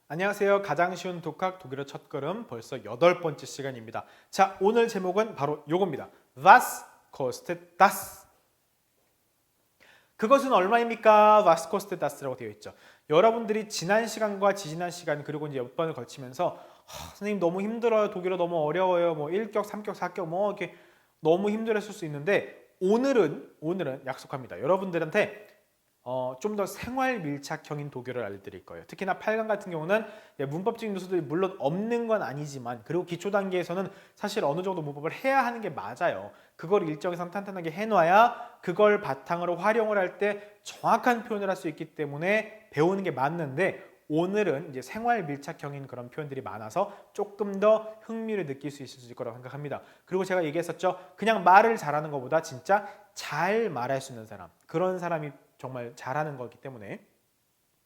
안녕하세요. 가장 쉬운 독학 독일어 첫걸음 벌써 8번째 시간입니다. 자, 오늘 제목은 바로 요겁니다. Was kostet das? 그것은 얼마입니까? Was kostet das라고 되어 있죠. 여러분들이 지난 시간과 지지난 시간 그리고 이제 몇 번을 거치면서 선생님 너무 힘들어요. 독일어 너무 어려워요. 뭐 1격, 3격, 4격 뭐 이렇게 너무 힘들었을 수 있는데 오늘은 약속합니다. 여러분들한테 좀 더 생활 밀착형인 독일어를 알려드릴 거예요. 특히나 8강 같은 경우는 문법적인 요소들이 물론 없는 건 아니지만 그리고 기초 단계에서는 사실 어느 정도 문법을 해야 하는 게 맞아요. 그걸 일정상 탄탄하게 해놔야 그걸 바탕으로 활용을 할 때 정확한 표현을 할 수 있기 때문에 배우는 게 맞는데 오늘은 이제 생활 밀착형인 그런 표현들이 많아서 조금 더 흥미를 느낄 수 있을 거라고 생각합니다. 그리고 제가 얘기했었죠. 그냥 말을 잘하는 것보다 진짜 잘 말할 수 있는 사람, 그런 사람이 정말 잘하는 거기 때문에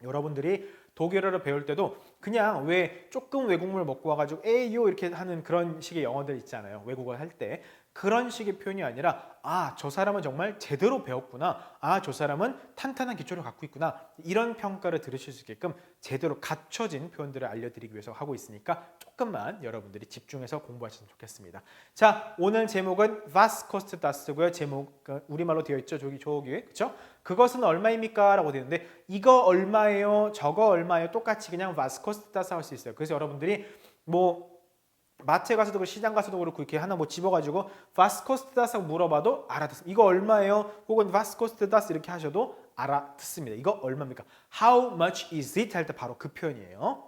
여러분들이 독일어를 배울 때도 그냥 왜 조금 외국물 먹고 와가지고 에이요 이렇게 하는 그런 식의 영어들 있잖아요. 외국어 할 때 그런 식의 표현이 아니라 저 사람은 정말 제대로 배웠구나. 저 사람은 탄탄한 기초를 갖고 있구나. 이런 평가를 들으실 수 있게끔 제대로 갖춰진 표현들을 알려드리기 위해서 하고 있으니까 조금만 여러분들이 집중해서 공부하시면 좋겠습니다. 자, 오늘 제목은 Was kostet das고요. 제목 우리말로 되어 있죠. 저기 그렇죠? 그것은 얼마입니까? 라고 되어 있는데 이거 얼마예요? 저거 얼마예요? 똑같이 그냥 Was kostet das 할 수 있어요. 그래서 여러분들이 뭐 마트에 가서도 그렇고 시장 가서도 그렇고 이렇게 하나 뭐 집어가지고 Was kostet das 하고 물어봐도 알아듣습니다. 이거 얼마예요? 혹은 Was kostet das 이렇게 하셔도 알아듣습니다. 이거 얼마입니까? How much is it? 할 때 바로 그 표현이에요.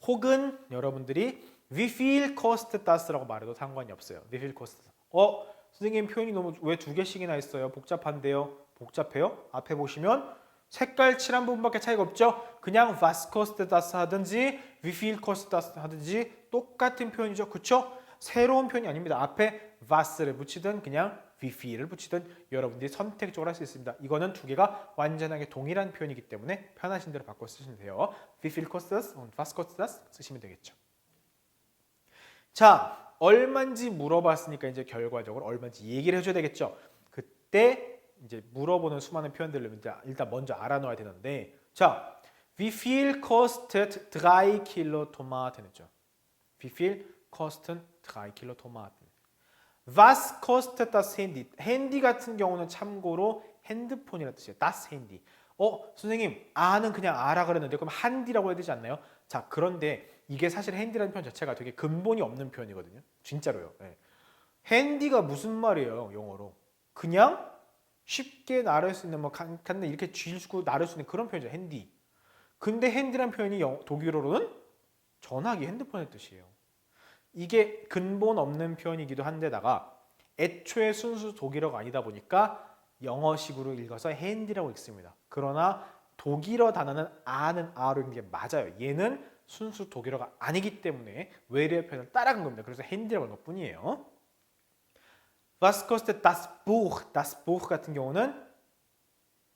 혹은 여러분들이 Wie viel kostet das라고 말해도 상관이 없어요. Wie viel kostet das? 선생님 표현이 너무 왜 두 개씩이나 있어요? 복잡한데요? 복잡해요? 앞에 보시면 색깔 칠한 부분밖에 차이가 없죠? 그냥 Was kostet das 하든지 Wie viel kostet das 하든지 똑같은 표현이죠. 그렇죠? 새로운 표현이 아닙니다. 앞에 was를 붙이든 그냥 Wie viel을 붙이든 여러분들이 선택적으로 할 수 있습니다. 이거는 두 개가 완전하게 동일한 표현이기 때문에 편하신 대로 바꿔 쓰시면 돼요. Wie viel kostet das? Was kostet das? 쓰시면 되겠죠. 자, 얼마인지 물어봤으니까 이제 결과적으로 얼마인지 얘기를 해줘야 되겠죠. 그때 이제 물어보는 수많은 표현들을 일단 먼저 알아놓아야 되는데, 자, Wie viel kostet 3 Kilo Tomaten? 했죠. Wie viel kosten 3 Kilo Tomaten? Was kostet das Handy? 핸디 같은 경우는 참고로 핸드폰이라는 뜻이에요. Das Handy. 선생님, 아는 그냥 아라 그랬는데 그럼 한디라고 해야 되지 않나요? 자, 그런데 이게 사실 핸디라는 표현 자체가 되게 근본이 없는 표현이거든요. 진짜로요. 네. 핸디가 무슨 말이에요, 영어로? 그냥 쉽게 나를 수 있는 뭐 간단히 이렇게 쥐고 나를 수 있는 그런 표현이죠. 핸디. 근데 핸디란 표현이 독일어로는 전화기, 핸드폰의 뜻이에요. 이게 근본 없는 표현이기도 한데다가 애초에 순수 독일어가 아니다 보니까 영어식으로 읽어서 핸디라고 읽습니다. 그러나 독일어 단어는 아는 아로 읽는 게 맞아요. 얘는 순수 독일어가 아니기 때문에 외래어 표현을 따라간 겁니다. 그래서 핸디라고 하는 것뿐이에요. Was kostet das Buch? Das Buch 같은 경우는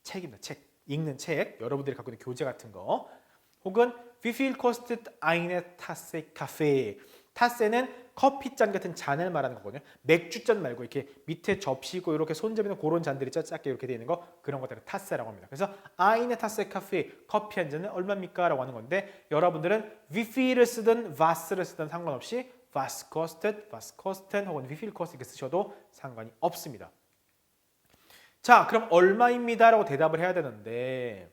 책입니다. 책. 읽는 책. 여러분들이 갖고 있는 교재 같은 거. 혹은 Wie viel kostet eine Tasse Kaffee? 타세는 커피잔 같은 잔을 말하는 거거든요. 맥주잔 말고 이렇게 밑에 접시고 이렇게 손잡이는 그런 잔들이 작게 이렇게 되어 있는 거 그런 것들을 타세라고 합니다. 그래서 eine Tasse Kaffee 커피 한 잔은 얼마입니까? 라고 하는 건데 여러분들은 wie viel을 쓰든 was를 쓰든 상관없이 was kostet, was kosten 혹은 wie viel kostet 이렇게 쓰셔도 상관이 없습니다. 자, 그럼 얼마입니다? 라고 대답을 해야 되는데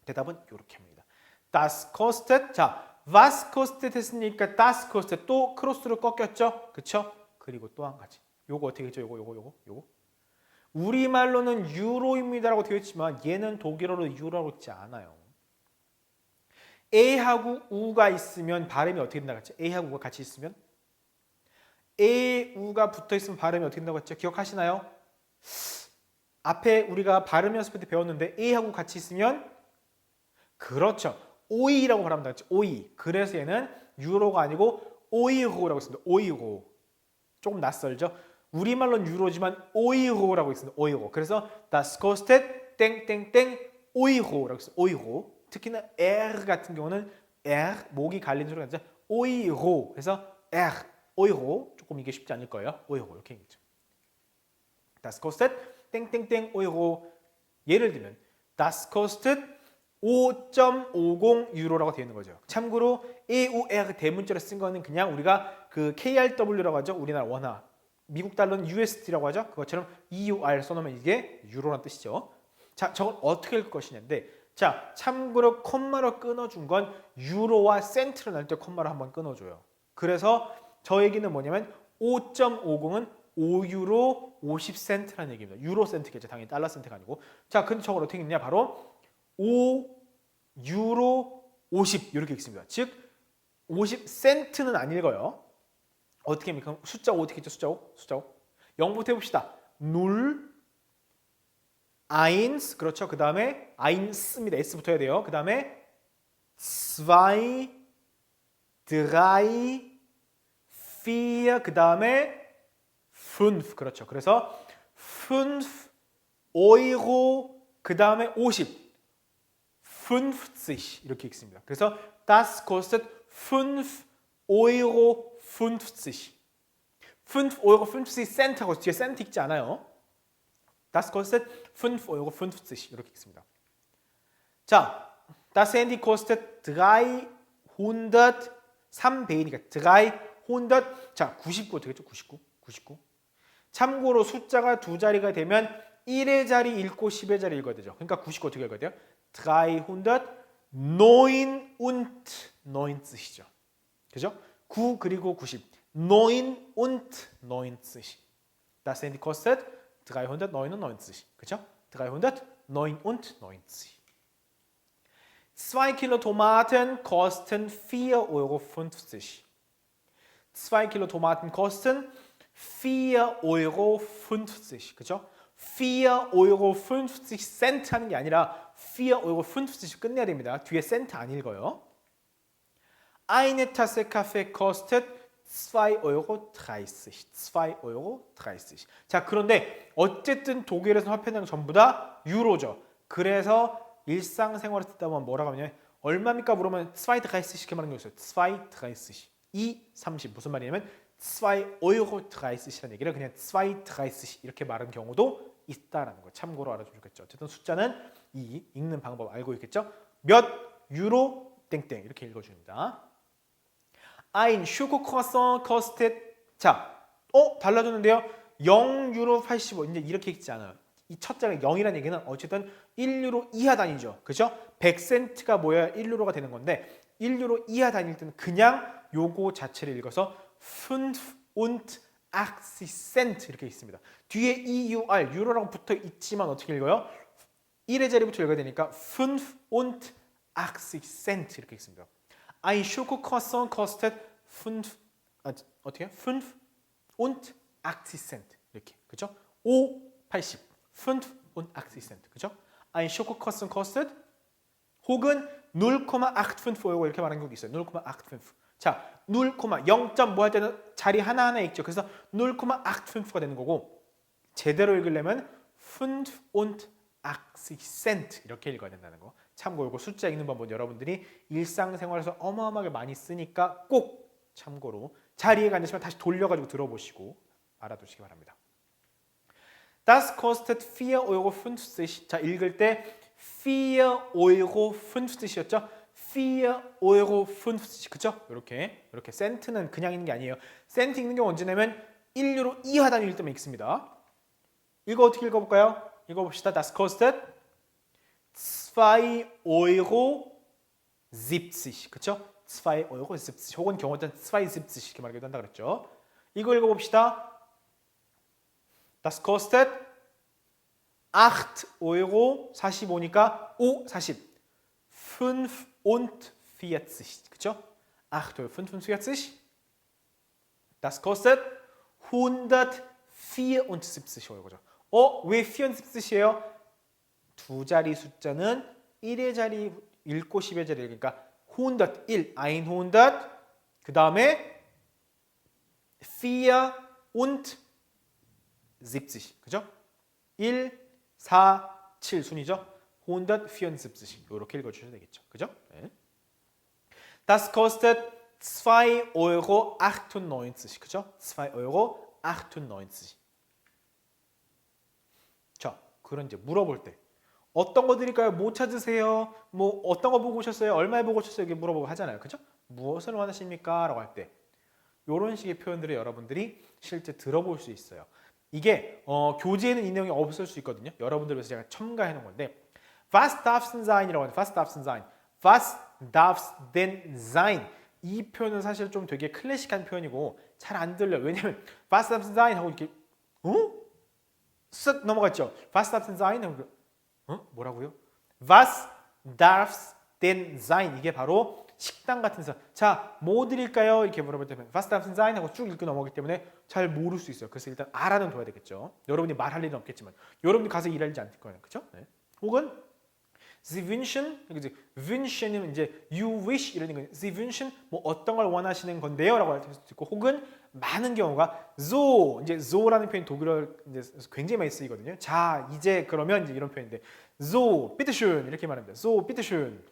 대답은 이렇게 합니다. Das kostet, 자, was kostet 했으니까 das kostet 또 크로스로 꺾였죠? 그쵸? 그리고 또 한 가지. 요거 어떻게 했죠? 요거. 우리말로는 유로입니다라고 되어 있지만 얘는 독일어로 유로라고 있지 않아요. A하고 U가 있으면 발음이 어떻게 된다고 했죠? A하고 U가 같이 있으면 A, U가 붙어 있으면 발음이 어떻게 된다고 했죠? 기억하시나요? 앞에 우리가 발음 연습할 때 배웠는데 A하고 같이 있으면 그렇죠. 오이라고 발음한다 했죠. 오이. 그래서 얘는 유로가 아니고 오이호라고 있습니다. 오이호. 조금 낯설죠? 우리말로는 유로지만 오이호라고 있습니다. 오이호. 그래서 das kostet 땡땡땡 오이호라고 있어요. 오이호. 특히나 R 같은 경우는 R 목이 갈리는 소리가 나죠. 오이호. 그래서 R 오이호. 조금 이게 쉽지 않을 거예요. 오이호 이렇게 얘기죠. das kostet 땡땡땡 오이호. 예를 들면 das kostet 5.50 유로라고 되어 있는 거죠. 참고로 EUR 대문자로 쓴 거는 그냥 우리가 그 KRW라고 하죠. 우리나라 원화. 미국 달러는 USD라고 하죠. 그것처럼 EUR 써놓으면 이게 유로란 뜻이죠. 자, 저걸 어떻게 읽을 것이냐인데, 자, 참고로 콤마로 끊어준 건 유로와 센트로 날 때 콤마로 한번 끊어줘요. 그래서 저 얘기는 뭐냐면 5.50은 5유로 50센트라는 얘기입니다. 유로 센트겠죠. 당연히 달러 센트가 아니고. 자, 근데 저걸 어떻게 읽냐? 바로 5유로 50 이렇게 읽습니다. 즉 50센트는 안 읽어요. 어떻게 합니까? 숫자 5 어떻게 했죠? 숫자 5? 숫자 5. 0부터 해봅시다. 0, 1, 그렇죠. 그 다음에 1입니다. S부터 해야 돼요. 그 다음에 2, 3, 4, 그 다음에 5, 그렇죠. 그래서 5 euro, 그 다음에 50, 50 이렇게 읽습니다. 그래서 das kostet 5 euro 50. 5 euro 50 센트하고 뒤에 센트 읽지 않아요. Das kostet 5 euro 50 이렇게 읽습니다. 자, das Handy kostet 300, 300이니까 300, 자, 99 되겠죠? 99. 참고로 숫자가 두 자리가 되면 1의 자리 읽고 10의 자리 읽어야 되죠. 그러니까 99 어떻게 읽어야 돼요? 399이죠. 그죠? 9 그리고 90. 99. Das Handy kostet 399. 그죠? 399. 2 Kilo Tomaten kosten 4,50 Euro. 2 Kilo Tomaten kosten 4,50 Euro. 그죠? 4,50 Euro 하는 게 아니라 4,50 Euro 끝내야 됩니다. 뒤에 센트 안 읽어요. Eine Tasse Kaffee kostet 2,30 Euro. 2,30 Euro. 자, 그런데 어쨌든 독일에서 화폐는 전부 다 유로죠. 그래서 일상생활에 듣다 보면 뭐라고 하냐면 얼마입니까 물으면 2,30 이렇게 말하는 게 있어요. 2,30. 2,30 무슨 말이냐면 2 Euro 30이라는 얘기를 그냥 2,30 이렇게 말하는 경우도 있다라는 거 참고로 알아주면 좋겠죠. 어쨌든 숫자는 이 읽는 방법 알고 있겠죠. 몇 유로 땡땡 이렇게 읽어줍니다. Ein Schokokroissant kostet 자, 달라졌는데요. 0유로 85 이제 이렇게 읽지 않아요. 이 첫 자가 0이라는 얘기는 어쨌든 1유로 이하 단위죠. 그죠? 100센트가 모여야 1유로가 되는 건데 1유로 이하 단위일 때는 그냥 요거 자체를 읽어서 85센트 이렇게 있습니다. 뒤에 EUR 유로라고 붙어 있지만 어떻게 읽어요? 1의 자리부터 읽어야 되니까 85센트 이렇게 있습니다. Ein Schokokroissant kostet 5 어떻게? 85센트 이렇게 그죠? 580 85센트 그죠? Ein Schokokroissant kostet 혹은 0,85 Euro 이렇게 말하는 경우도 있어요. 0,85 자, 0, 뭐 할 때는 자리 하나하나 읽죠. 그래서 0,85가 되는 거고 제대로 읽으려면 85센트 이렇게 읽어야 된다는 거. 참고 이거 숫자 읽는 방법 여러분들이 일상생활에서 어마어마하게 많이 쓰니까 꼭 참고로 자리에 앉으시면 다시 돌려가지고 들어보시고 알아두시기 바랍니다. Das kostet 4 Euro 50. 자, 읽을 때 4 Euro 50였죠? 4 Euro 50. 그죠? 이렇게 센트는 그냥 읽는 게 아니에요. 센트 읽는 경우 언제냐면 1유로 이하 단위일 때만 읽습니다. 이거 어떻게 읽어볼까요? 읽어봅시다. Das kostet 2 Euro 70. 그쵸? 2 Euro 70. 혹은 경우 따라 2,70 이렇게 말하기도 한다 그랬죠. 이거 읽어봅시다. Das kostet 8 Euro 45니까 5, 40. 45. 그쵸? 8 Euro 45. Das kostet 174 Euro죠. 왜 74이에요? 두 자리 숫자는 1의 자리 읽고 10의 자리 읽으니까 101, 100, 그 다음에 74, 그죠? 1, 4, 7 순이죠? 174 이렇게 읽어주셔야 되겠죠, 그죠? 네. Das kostet 2 Euro 98, 그죠? 2 Euro 98. 자, 그런 이제 물어볼 때 어떤 거 드릴까요? 뭐 찾으세요? 뭐 어떤 거 보고 오셨어요? 얼마에 보고 오셨어요? 이렇게 물어보고 하잖아요. 그죠? 무엇을 원하십니까? 라고 할 때 이런 식의 표현들을 여러분들이 실제 들어볼 수 있어요. 이게 교재에는 이 내용이 없을 수 있거든요. 여러분들 위해서 제가 첨가해 놓은 건데 Was darf's sein이라고 하는데 Was darf's sein? Was darf's denn sein? 이 표현은 사실 좀 되게 클래식한 표현이고 잘 안 들려요. 왜냐면 Was darf's sein? 하고 이렇게 쓱 넘어갔죠. Was darf's sein? 하고 뭐라고요? Was darf's denn sein? 이게 바로 식당 같은 데서 자, 뭐 드릴까요? 이렇게 물어볼 때면 Was darf's sein? 하고 쭉 읽고 넘어가기 때문에 잘 모를 수 있어요. 그래서 일단 알아는 둬야 되겠죠. 여러분이 말할 일은 없겠지만 여러분이 가서 일하지 않을 거예요. 그렇죠? 네. 혹은 Sie wünschen, wünschen은 이제 you wish 이런 거, Sie wünschen 뭐 어떤 걸 원하시는 건데요라고 할 수도 있고, 혹은 많은 경우가 so 이제 so라는 표현이 독일어 이제 굉장히 많이 쓰이거든요. 자 이제 그러면 이제 이런 표현인데 so bitteschön 이렇게 말합니다. so bitteschön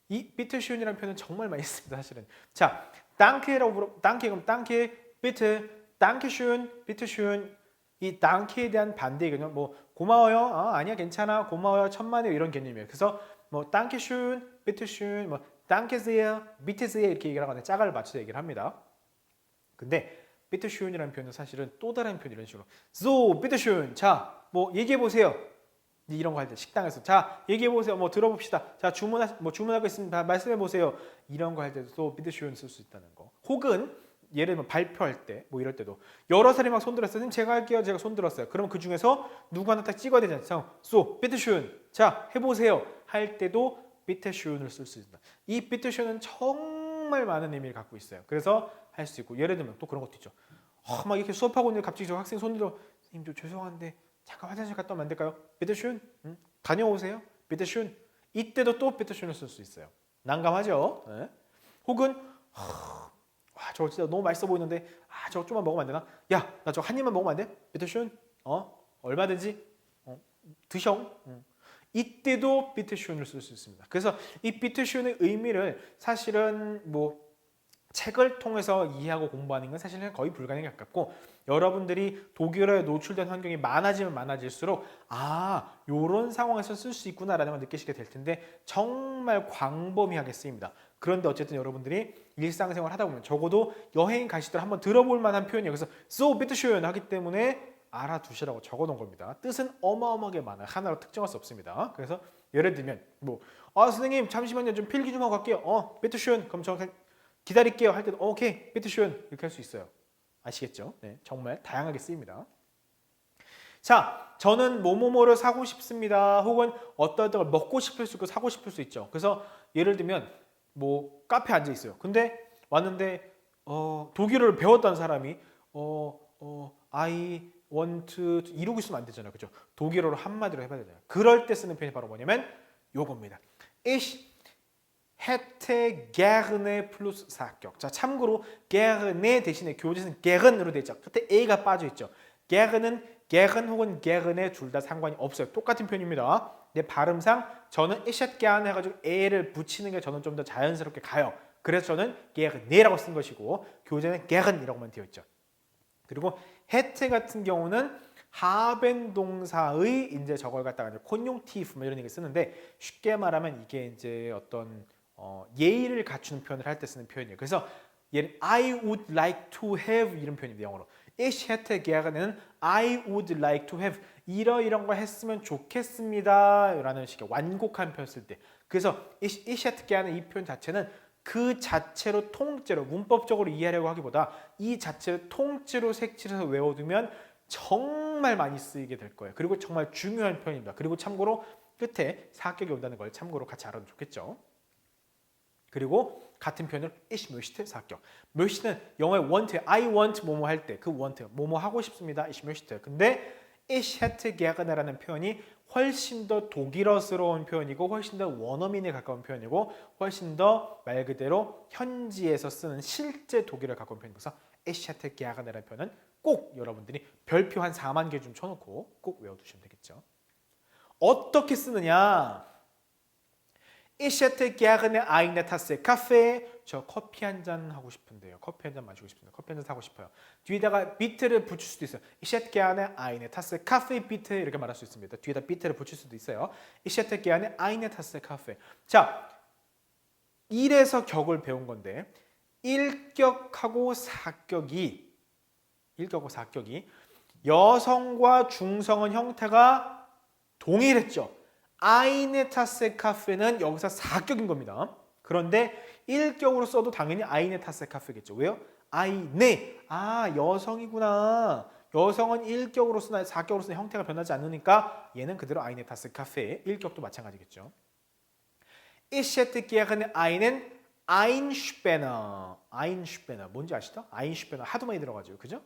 이 bitteschön이라는 표현은 정말 많이 씁니다 사실은. 자 danke라고 물어 danke 그럼 danke bitte dankeschön bitteschön 이 danke에 대한 반대 개념 뭐 고마워요. 아니야 괜찮아. 고마워요. 천만에요. 이런 개념이에요. 그래서 뭐 dankeschön, bitteschön, 뭐 danke sehr, bitte sehr 이렇게 얘기를 하거든요. 짝을 맞춰서 얘기를 합니다. 근데 bitteschön이라는 표현은 사실은 또 다른 표현 이런 식으로 so, bitteschön. 자, 뭐 얘기해 보세요. 이런 거 할 때 식당에서 자 얘기해 보세요. 뭐 들어봅시다. 자 주문하고 있습니다. 말씀해 보세요. 이런 거 할 때도 so, bitteschön 쓸 수 있다는 거. 혹은 예를 들면 발표할 때 뭐 이럴 때도 여러 사람이 막 손들었어요. 선생님 제가 할게요. 제가 손들었어요. 그러면 그 중에서 누구 하나 딱 찍어야 되지 않죠? so, bitteschön. 자 해보세요. 할 때도 bitteschön을 쓸 수 있다. 이 bitteschön은 정말 많은 의미를 갖고 있어요. 그래서 할 수 있고 예를 들면 또 그런 것도 있죠. 막 이렇게 수업하고 있는데 갑자기 저 학생 손들어 선생님 저 죄송한데 잠깐 화장실 갔다 오면 안 될까요? bitteschön. 다녀오세요. bitteschön. 이때도 또 bitteschön을 쓸 수 있어요. 난감하죠? 네. 혹은 와, 저거 진짜 너무 맛있어 보이는데 저거 좀만 먹으면 안 되나? 야, 나 저거 한 입만 먹으면 안 돼? 비트슌? 얼마든지 드셔. 이때도 비트슌을 쓸 수 있습니다. 그래서 이 비트슌의 의미를 사실은 뭐 책을 통해서 이해하고 공부하는 건 사실은 거의 불가능에 가깝고 여러분들이 독일어에 노출된 환경이 많아지면 많아질수록 요런 상황에서 쓸 수 있구나라는 걸 느끼시게 될 텐데 정말 광범위하게 쓰입니다. 그런데 어쨌든 여러분들이 일상생활 하다 보면 적어도 여행 가시더라도 한번 들어볼 만한 표현이에요. 그래서 so bitteschön 하기 때문에 알아두시라고 적어놓은 겁니다. 뜻은 어마어마하게 많아요. 하나로 특정할 수 없습니다. 그래서 예를 들면 뭐 선생님 잠시만요. 좀 필기 좀 하고 갈게요. bitteschön. 그럼 저 기다릴게요 할 때도 오케이 bitteschön 이렇게 할 수 있어요. 아시겠죠? 네, 정말 다양하게 쓰입니다. 자, 저는 뭐뭐뭐를 사고 싶습니다. 혹은 어떤 걸 먹고 싶을 수 있고 사고 싶을 수 있죠. 그래서 예를 들면 뭐 카페에 앉아 있어요. 근데 왔는데 독일어를 배웠다는 사람이 I want to 이러고 있으면 안 되잖아요. 그죠? 독일어로 한마디로 해봐야 되잖아요. 그럴 때 쓰는 표현이 바로 뭐냐면 요겁니다. Ich hätte gerne 플러스 사격. 자, 참고로 gerne 대신에 교재는 geren으로 되어 있죠. 끝에 a가 빠져 있죠. geren은 gern 혹은 geren에 둘 다 상관이 없어요. 똑같은 표현입니다. 근데 발음상 저는 ich hätte gerne 해가지고 a를 붙이는 게 저는 좀 더 자연스럽게 가요. 그래서 저는 gerene라고 쓴 것이고 교재는 geren이라고만 되어 있죠. 그리고 hätte 같은 경우는 haben 동사의 이제 저걸 갖다가 이제 conjunctive 뭐 이런 얘기 쓰는데 쉽게 말하면 이게 이제 어떤 예의를 갖추는 표현을 할 때 쓰는 표현이에요. 그래서 얘는 I would like to have 이런 표현입니다. 영어로. Ich hätte gerene는 I would like to have 이런 거 했으면 좋겠습니다. 라는 식의 완곡한 표현 쓸 때. 그래서 ich hätte gerne 이 표현 자체는 그 자체로 통째로 문법적으로 이해하려고 하기보다 이 자체를 통째로 색칠해서 외워두면 정말 많이 쓰이게 될 거예요. 그리고 정말 중요한 표현입니다. 그리고 참고로 끝에 사격이 온다는 걸 참고로 같이 알아도 좋겠죠. 그리고 같은 표현을 ich möchte 사격. möchte는 영어의 want, I want 뭐뭐 할 때 그 want, 뭐뭐 하고 싶습니다. ich möchte. 근데 ich hätte gerene라는 표현이 훨씬 더 독일어스러운 표현이고 훨씬 더 원어민에 가까운 표현이고 훨씬 더 말 그대로 현지에서 쓰는 실제 독일어에 가까운 표현이어서 ich hätte gerene라는 표현은 꼭 여러분들이 별표 한 4만 개 좀 쳐놓고 꼭 외워두시면 되겠죠. 어떻게 쓰느냐? Ich hätte gerne eine Tasse Kaffee. 저 커피 한 잔 하고 싶은데요. 커피 한 잔 마시고 싶은데 커피 한 잔 사고 싶어요. 뒤에다가 bitte를 붙일 수도 있어요. Ich hätte gerne eine Tasse Kaffee bitte 이렇게 말할 수 있습니다. 뒤에다 bitte를 붙일 수도 있어요. Ich hätte gerne eine Tasse Kaffee. 자, 1에서 격을 배운 건데 1격하고 4격이 여성과 중성은 형태가 동일했죠. eine Tasse Kaffee는 여기서 4격인 겁니다. 그런데 1격으로 써도 당연히 eine Tasse Kaffee겠죠. 왜요? eine. 아, 여성이구나. 여성은 1격으로 쓰나 4격으로 쓰나 형태가 변하지 않으니까 얘는 그대로 eine Tasse Kaffee. 1격도 마찬가지겠죠. Ich hätte gerne einen Einspanner. Einspanner. 뭔지 아시죠? Einspanner 하도 많이 들어가지고. 그죠?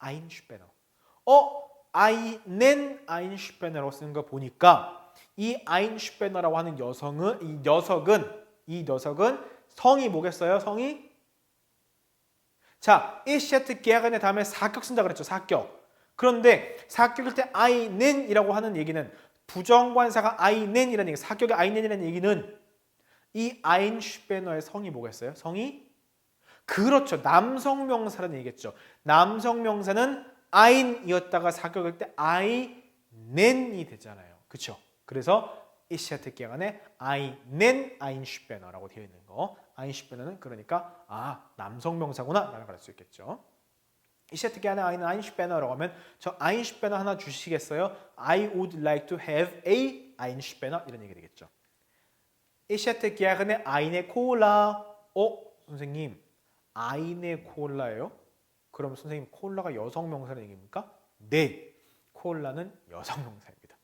Einspanner. einen Einspanner라고 쓰는 거 보니까 이 Einspanner라고 하는 이 녀석은 성이 뭐겠어요? 성이? 자, ich hätte gerne 다음에 4격 쓴다 그랬죠. 4격. 그런데 4격일 때 einen이라고 하는 얘기는 부정관사가 einen이라는 얘기, 4격의 einen이라는 얘기는 이 Einspanner의 성이 뭐겠어요? 성이? 그렇죠. 남성명사라는 얘기겠죠. 남성명사는 ein이었다가 4격일 때 einen이 되잖아요. 그렇죠? 그래서 ich hätte gerne einen Einspanner라고 되어 있는 거. Einspanner는 그러니까 남성명사구나 라는 걸 알 수 있겠죠. Ich hätte gerne einen Einspanner라고 하면 저 Einspanner 하나 주시겠어요? I would like to have a Einspanner 이런 얘기 되겠죠. Ich hätte gerne eine Cola. 선생님, eine Cola예요? 그럼 선생님 콜라가 여성명사라는 얘기입니까? 네, 콜라는 여성명사입니다.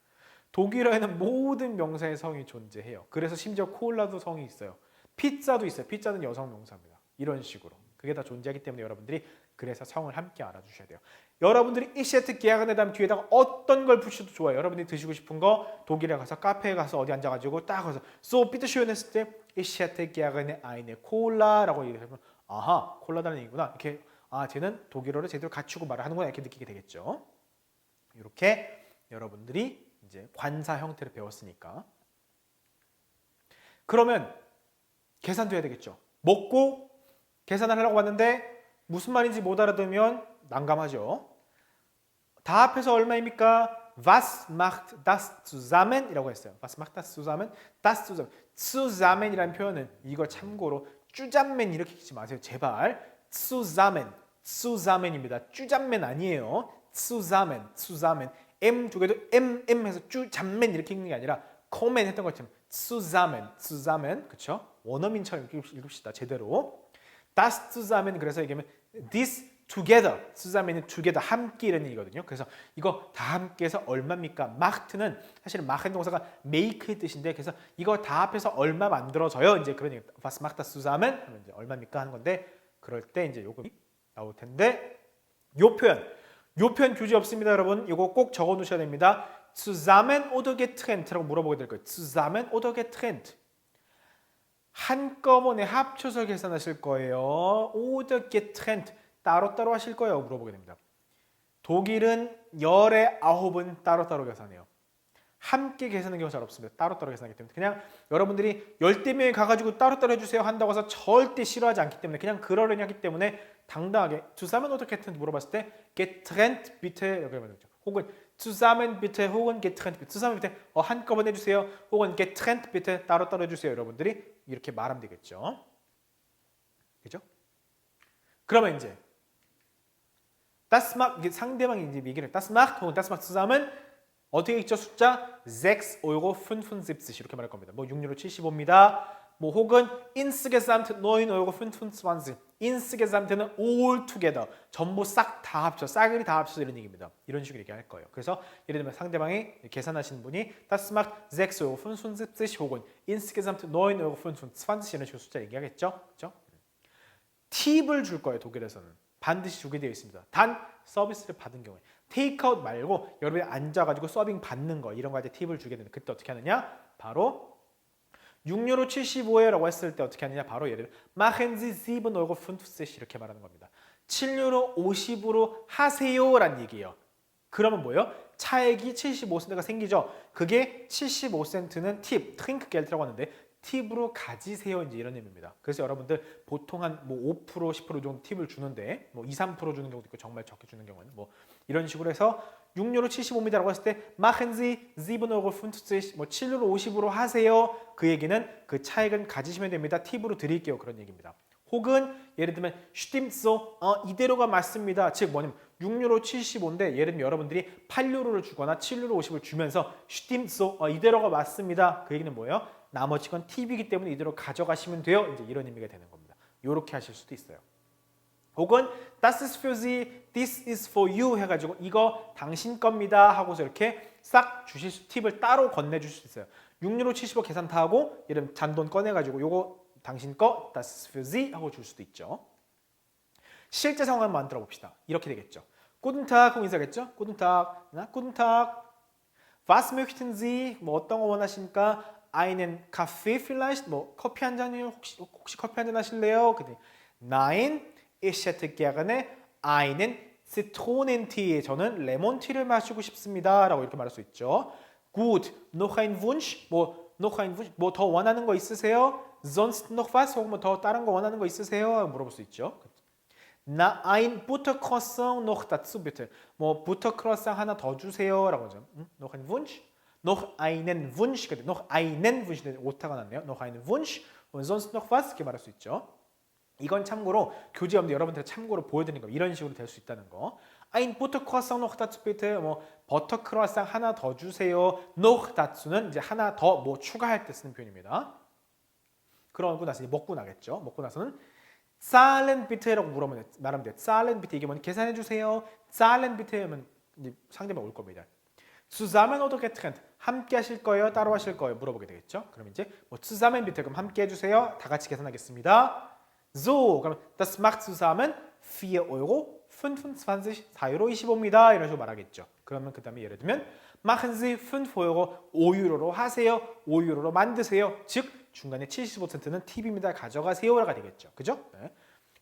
독일어에는 모든 명사의 성이 존재해요. 그래서 심지어 콜라도 성이 있어요. 피자도 있어요. 피자는 여성명사입니다. 이런 식으로. 그게 다 존재하기 때문에 여러분들이 그래서 성을 함께 알아주셔야 돼요. 여러분들이 ich hätte gerne 다음 뒤에다가 어떤 걸 붙여도 좋아요. 여러분들이 드시고 싶은 거 독일에 가서 카페에 가서 어디 앉아가지고 딱 가서 so bitte schön 했을 때 ich hätte gerne eine Cola라고 얘기하면 아하 콜라다는 얘기구나. 이렇게 쟤는 독일어를 제대로 갖추고 말을 하는구나 이렇게 느끼게 되겠죠. 이렇게 여러분들이 이제 관사 형태를 배웠으니까 그러면 계산도 해야 되겠죠. 먹고 계산을 하려고 왔는데 무슨 말인지 못 알아들으면 난감하죠. 다 합해서 얼마입니까? Was macht das zusammen? 이라고 했어요. Was macht das zusammen? Das zusammen. zusammen이라는 표현은 이거 참고로 쭈잔맨 이렇게 읽지 마세요. 제발. zusammen입니다. 쭈잔맨 아니에요. zusammen. M 두 개도 M 해서 쭈잔맨 이렇게 읽는 게 아니라 코멘 했던 것처럼 zusammen. 그렇죠? 원어민처럼 읽읍시다. 제대로. Das zusammen 그래서 얘기하면 this together. zusammen은 together 함께 이런 얘기거든요. 그래서 이거 다 함께해서 얼마입니까? macht는 사실은 machen 동사가 make의 뜻인데 그래서 이거 다 합해서 얼마 만들어져요. 이제 그런 얘기. Was macht das zusammen? 하면 이제 얼마입니까 하는 건데 그럴 때 이제 요금이 나올 텐데 요 표현 교재 없습니다, 여러분. 이거 꼭 적어 놓으셔야 됩니다. zusammen oder getrennt라고 물어보게 될 거예요. zusammen oder getrennt. 한꺼번에 합쳐서 계산하실 거예요. oder getrennt 따로따로 하실 거예요. 물어보게 됩니다. 독일은 10의 9은 따로따로 계산해요. 함께 계산하는 경우가 잘 없습니다. 따로따로 계산하기 때문에 그냥 여러분들이 10대 명이 가가지고 따로따로 해주세요 한다고 해서 절대 싫어하지 않기 때문에 그냥 그러려니 하기 때문에 당당하게 zusammen oder getrennt 물어봤을 때 getrennt bitte 이렇게 말하면 되죠. 혹은 zusammen bitte 혹은 getrennt bitte zusammen bitte 한꺼번에 해주세요. 혹은 getrennt bitte 따로따로 해주세요. 여러분들이 이렇게 말하면 되겠죠. 그죠? 그러면 이제 das macht 상대방이 이제 얘기를 das macht 혹은 das macht zusammen 어떻게 읽죠? 숫자 6,75 이렇게 말할 겁니다. 뭐 6유로 75입니다. 뭐 혹은 insgesamt 9,25 insgesamt는 all together 전부 싹 다 합쳐 싸그리 다 합쳐서 이런 얘기입니다. 이런 식으로 얘기할 거예요. 그래서 예를 들면 상대방이 계산하시는 분이 das macht 6,75 혹은 insgesamt 9,25 이런 식으로 숫자 얘기하겠죠. 그렇죠? 팁을 줄 거예요. 독일에서는 반드시 주게 되어 있습니다. 단 서비스를 받은 경우에 테이크아웃 말고 여러분이 앉아가지고 서빙 받는 거 이런 거 할 때 팁을 주게 되는데 그때 어떻게 하느냐? 바로 6유로 75예요라고 했을 때 어떻게 하느냐? 바로 예를 들어 machen Sie 7,50 이렇게 말하는 겁니다. 7유로 50으로 하세요라는 얘기예요. 그러면 뭐예요? 차액이 75센트가 생기죠. 그게 75센트는 팁, 트링크겔트라고 하는데 팁으로 가지세요. 이제 이런 의미입니다. 그래서 여러분들 보통 한 뭐 5%, 10% 정도 팁을 주는데 뭐 2, 3% 주는 경우도 있고 정말 적게 주는 경우는 뭐 이런 식으로 해서 6유로 75m라고 했을 때 machen Sie 7,50 € 뭐 7유로 50으로 하세요. 그 얘기는 그 차액은 가지시면 됩니다. 팁으로 드릴게요. 그런 얘기입니다. 혹은 예를 들면 stimmt so 이대로가 맞습니다. 즉 뭐냐면 6유로 75인데 예를 들면 여러분들이 8유로를 주거나 7유로 50을 주면서 stimmt so 이대로가 맞습니다. 그 얘기는 뭐예요? 나머지 건 팁이기 때문에 이대로 가져가시면 돼요. 이제 이런 의미가 되는 겁니다. 이렇게 하실 수도 있어요. 혹은 das ist für Sie, this is for you 해가지고 이거 당신 겁니다 하고서 이렇게 싹 주실 수, 팁을 따로 건네줄 수 있어요. 6유로 75 계산 다 하고 예를 들면 잔돈 꺼내가지고 요거 당신 거 das ist für Sie 하고 줄 수도 있죠. 실제 상황을 한번 만들어 봅시다. 이렇게 되겠죠. Guten Tag 하고 인사겠죠. Guten Tag, Guten Tag. Was möchten Sie? 뭐 어떤 거 원하십니까? Einen Kaffee vielleicht? 뭐 커피 한 잔이요? 혹시 커피 한 잔 하실래요? 그랬더니 Nein, ich hätte gerne einen Zitronentee. 저는 레몬티를 마시고 싶습니다. 라고 이렇게 말할 수 있죠. Gut, noch ein Wunsch? noch ein Wunsch? 뭐 더 원하는 거 있으세요? Sonst noch was? 혹은 뭐 더 다른 거 원하는 거 있으세요? 물어볼 수 있죠. Na ein Buttercroissant noch dazu bitte. 뭐 부터크로상 하나 더 주세요라고 하죠. Noch ein Wunsch? Noch einen Wunsch. Noch einen Wunsch. 오타가 났네요. Noch einen Wunsch. und sonst noch was? 이렇게 말할 수 있죠. 이건 참고로 교재 없는데 여러분들 참고로 보여드리는 거 이런 식으로 될 수 있다는 거. Ein Buttercroissant noch dazu bitte. 뭐 버터크로아상 하나 더 주세요. noch dazu는 이제 하나 더 뭐 추가할 때 쓰는 표현입니다. 그러고 나서 이제 먹고 나겠죠. 먹고 나서는 zahlen bitte라고 말하면 돼요. zahlen bitte 이게 뭐냐? 계산해 주세요. zahlen bitte 하면 이제 상대방 올 겁니다. zusammen oder getrennt 함께 하실 거예요? 따로 하실 거예요? 물어보게 되겠죠. 그럼 이제 뭐 zusammen bitte 그럼 함께 해주세요. 다 같이 계산하겠습니다. So 그럼 das macht zusammen 4,25 4유로 25입니다. 이런 식으로 말하겠죠. 그러면 그 다음에 예를 들면 machen Sie 5 5유로로 하세요. 5유로로 만드세요. 즉 중간에 75%는 팁입니다. 가져가세요가 되겠죠. 그죠? 네.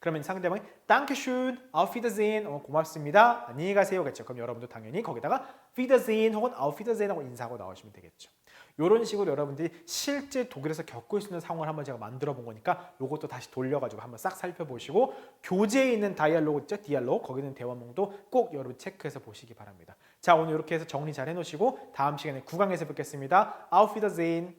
그러면 상대방이 Dankeschön, auf Wiedersehen, 고맙습니다. 안녕히 가세요겠죠. 그럼 여러분도 당연히 거기다가 Wiedersehen 혹은 auf Wiedersehen 하고 인사하고 나오시면 되겠죠. 이런 식으로 여러분들이 실제 독일에서 겪을 수 있는 상황을 한번 제가 만들어 본 거니까 이것도 다시 돌려가지고 한번 싹 살펴보시고 교재에 있는 다이얼로그 있죠? 디알로그 거기 있는 대화문도 꼭 여러분 체크해서 보시기 바랍니다. 자 오늘 이렇게 해서 정리 잘 해놓으시고 다음 시간에 9강에서 뵙겠습니다. Auf Wiedersehen.